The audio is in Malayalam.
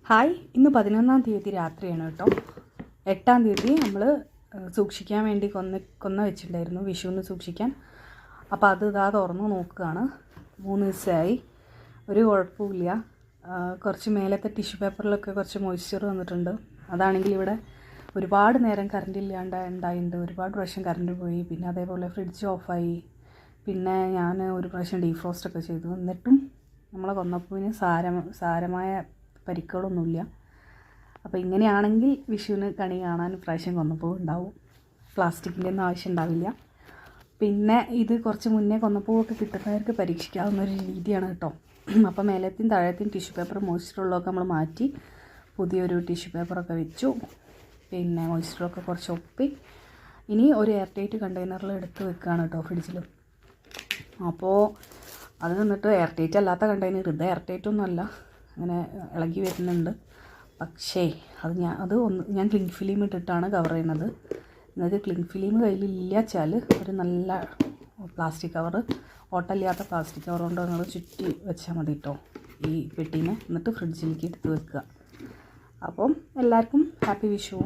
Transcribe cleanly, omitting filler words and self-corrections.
ഹായ്, ഇന്ന് 11-ാം തീയതി രാത്രിയാണ് കേട്ടോ. 8-ാം തീയതി നമ്മൾ സൂക്ഷിക്കാൻ വേണ്ടി കൊന്ന വെച്ചിട്ടുണ്ടായിരുന്നു, വിഷുവിന് സൂക്ഷിക്കാൻ. അപ്പോൾ അത് ഇതാ തുറന്ന് നോക്കുകയാണ്. 3 ദിവസമായി, ഒരു കുഴപ്പമില്ല. കുറച്ച് മേലത്തെ ടിഷ്യൂ പേപ്പറിലൊക്കെ കുറച്ച് മോയ്സ്ചർ വന്നിട്ടുണ്ട്. അതാണെങ്കിൽ ഇവിടെ ഒരുപാട് നേരം കറണ്ട് ഇല്ലാണ്ട് ഉണ്ടായിട്ടുണ്ട്. ഒരുപാട് പ്രാവശ്യം കറണ്ട് പോയി. പിന്നെ അതേപോലെ ഫ്രിഡ്ജ് ഓഫായി. പിന്നെ ഞാൻ ഒരു പ്രാവശ്യം ഡീഫ്രോസ്റ്റൊക്കെ ചെയ്തു. എന്നിട്ടും നമ്മളെ കൊന്നപ്പൂവിന് സാരമായ പരിക്കുകളൊന്നുമില്ല. അപ്പോൾ ഇങ്ങനെയാണെങ്കിൽ വിഷുവിന് കണി കാണാൻ പ്രാവശ്യം കൊന്നപ്പൂ ഉണ്ടാവും. പ്ലാസ്റ്റിക്കിൻ്റെ ഒന്നും ആവശ്യം ഉണ്ടാവില്ല. പിന്നെ ഇത് കുറച്ച് മുന്നേ കൊന്നപ്പൂവൊക്കെ കിട്ടുന്നവർക്ക് പരീക്ഷിക്കാവുന്ന ഒരു രീതിയാണ് കേട്ടോ. അപ്പോൾ മേലത്തെയും താഴത്തെയും ടിഷ്യൂ പേപ്പർ മോയ്സ്ചറുള്ളതൊക്കെ നമ്മൾ മാറ്റി പുതിയൊരു ടിഷ്യൂ പേപ്പറൊക്കെ വെച്ചു. പിന്നെ മോയ്സ്ചറൊക്കെ കുറച്ച് ഒപ്പി ഇനി ഒരു എയർ ടൈറ്റ് കണ്ടെയ്നറിൽ എടുത്ത് വെക്കുകയാണ് കേട്ടോ, ഫ്രിഡ്ജിൽ. അപ്പോൾ അത് നിന്നിട്ട് എയർ ടൈറ്റ് അല്ലാത്ത കണ്ടെയ്നർ, ഇത് എയർ ടൈറ്റൊന്നും അല്ല, അങ്ങനെ ഇളകി വരുന്നുണ്ട്. പക്ഷേ ഞാൻ ക്ലിങ് ഫിലിം ഇട്ടിട്ടാണ് കവർ ചെയ്യുന്നത്. നിങ്ങൾക്ക് ക്ലിങ് ഫിലിം കയ്യിലില്ല വെച്ചാൽ ഒരു നല്ല പ്ലാസ്റ്റിക് കവറ്, ഓട്ടമില്ലാത്ത പ്ലാസ്റ്റിക് കവർ കൊണ്ട് നിങ്ങൾ ചുറ്റി വെച്ചാൽ മതി കേട്ടോ ഈ പെട്ടീനെ. എന്നിട്ട് ഫ്രിഡ്ജിലേക്ക് എടുത്ത് വെക്കുക. അപ്പം എല്ലാവർക്കും ഹാപ്പി വിഷു.